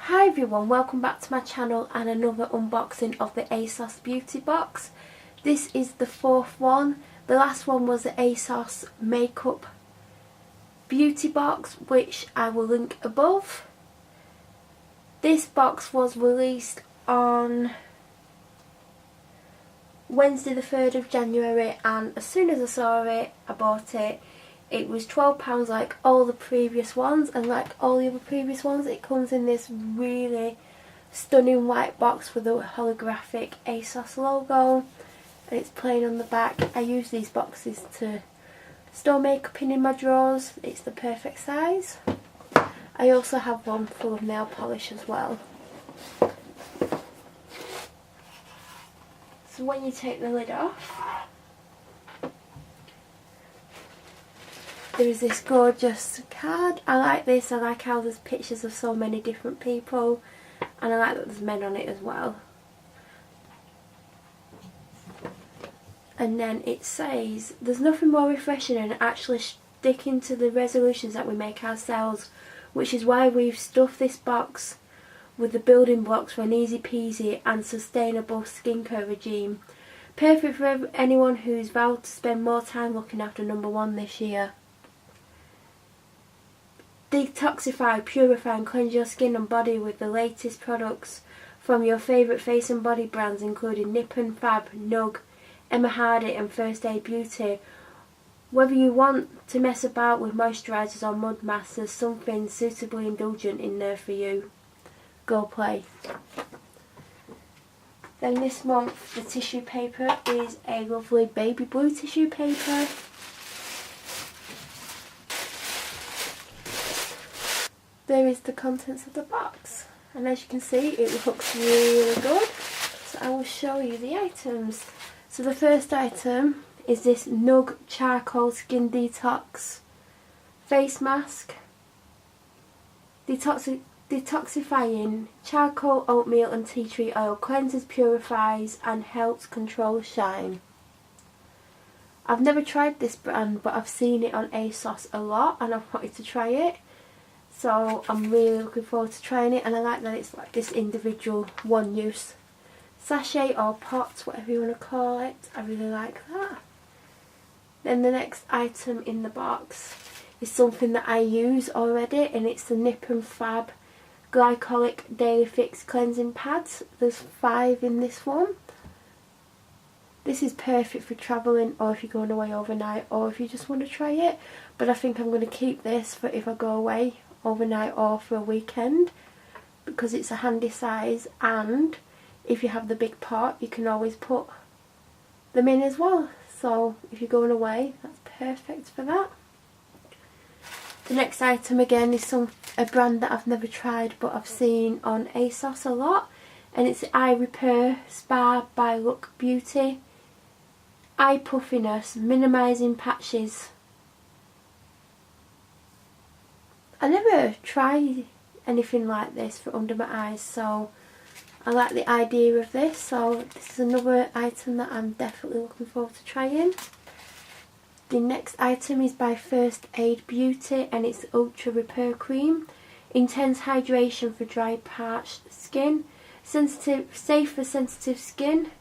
Hi everyone, welcome back to my channel and another unboxing of the ASOS Beauty Box. This is the fourth one. The last one was the ASOS Makeup Beauty Box, which I will link above. This box was released on Wednesday the 3rd of January, and as soon as I saw it, I bought it. It was £12 like all the previous ones, and like all the other previous ones it comes in this really stunning white box with a holographic ASOS logo, and it's plain on the back. I use these boxes to store makeup in my drawers. It's the perfect size. I also have one full of nail polish as well. So when you take the lid off, there is this gorgeous card. I like this. I like how there's pictures of so many different people, and I like that there's men on it as well. And then it says, there's nothing more refreshing than actually sticking to the resolutions that we make ourselves, which is why we've stuffed this box with the building blocks for an easy peasy and sustainable skincare regime. Perfect for anyone who's vowed to spend more time looking after number one this year. Detoxify, purify and cleanse your skin and body with the latest products from your favourite face and body brands, including Nip and Fab, Nug, Emma Hardy and First Aid Beauty. Whether you want to mess about with moisturisers or mud masks, there's something suitably indulgent in there for you. Go play. Then this month the tissue paper is a lovely baby blue tissue paper. There is the contents of the box, and as you can see it looks really good, so I will show you the items. So the first item is this Nug Charcoal Skin Detox Face Mask. Detoxifying charcoal, oatmeal and tea tree oil cleanses, purifies and helps control shine. I've never tried this brand, but I've seen it on ASOS a lot and I've wanted to try it. So I'm really looking forward to trying it, and I like that it's like this individual one use sachet or pot, whatever you want to call it. I really like that. Then the next item in the box is something that I use already, and it's the Nip and Fab Glycolic Daily Fix Cleansing Pads. There's 5 in this one. This is perfect for travelling, or if you're going away overnight, or if you just want to try it. But I think I'm going to keep this for if I go away overnight or for a weekend, because it's a handy size, and if you have the big pot you can always put them in as well. So if you're going away, that's perfect for that. The next item again is a brand that I've never tried but I've seen on ASOS a lot, and it's the Eye Repair Spa by Look Beauty. Eye puffiness, minimising patches. I never tried anything like this for under my eyes, so I like the idea of this. So this is another item that I'm definitely looking forward to trying. The next item is by First Aid Beauty, and it's Ultra Repair Cream. Intense hydration for dry, parched skin. Safe for sensitive skin.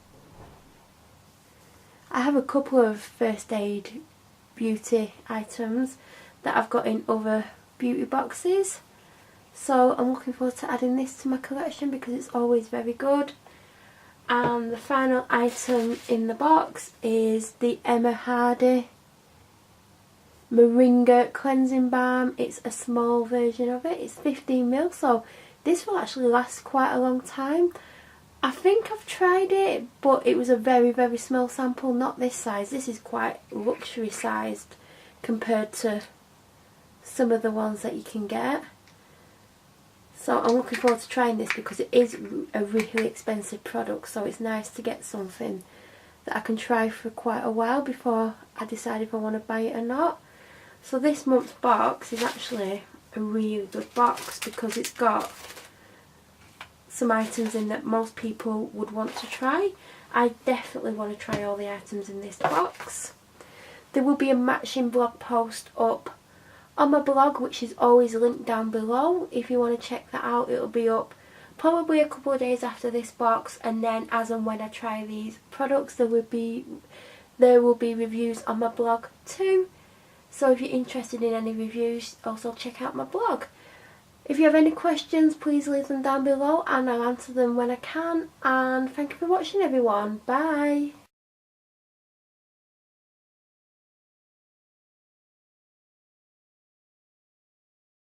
I have a couple of First Aid Beauty items that I've got in other beauty boxes, so I'm looking forward to adding this to my collection because it's always very good. And the final item in the box is the Emma Hardy Moringa Cleansing Balm. It's a small version of it. It's 15ml, so this will actually last quite a long time. I think I've tried it, but it was a very, very small sample, not this size. This is quite luxury sized compared to some of the ones that you can get. So I'm looking forward to trying this because it is a really expensive product, so it's nice to get something that I can try for quite a while before I decide if I want to buy it or not. So this month's box is actually a really good box because it's got some items in that most people would want to try. I definitely want to try all the items in this box. There will be a matching blog post up on my blog, which is always linked down below. If you want to check that out, it'll be up probably a couple of days after this box, and then as and when I try these products there will be reviews on my blog too. So if you're interested in any reviews, also check out my blog. If you have any questions, please leave them down below and I'll answer them when I can. And thank you for watching, everyone. Bye.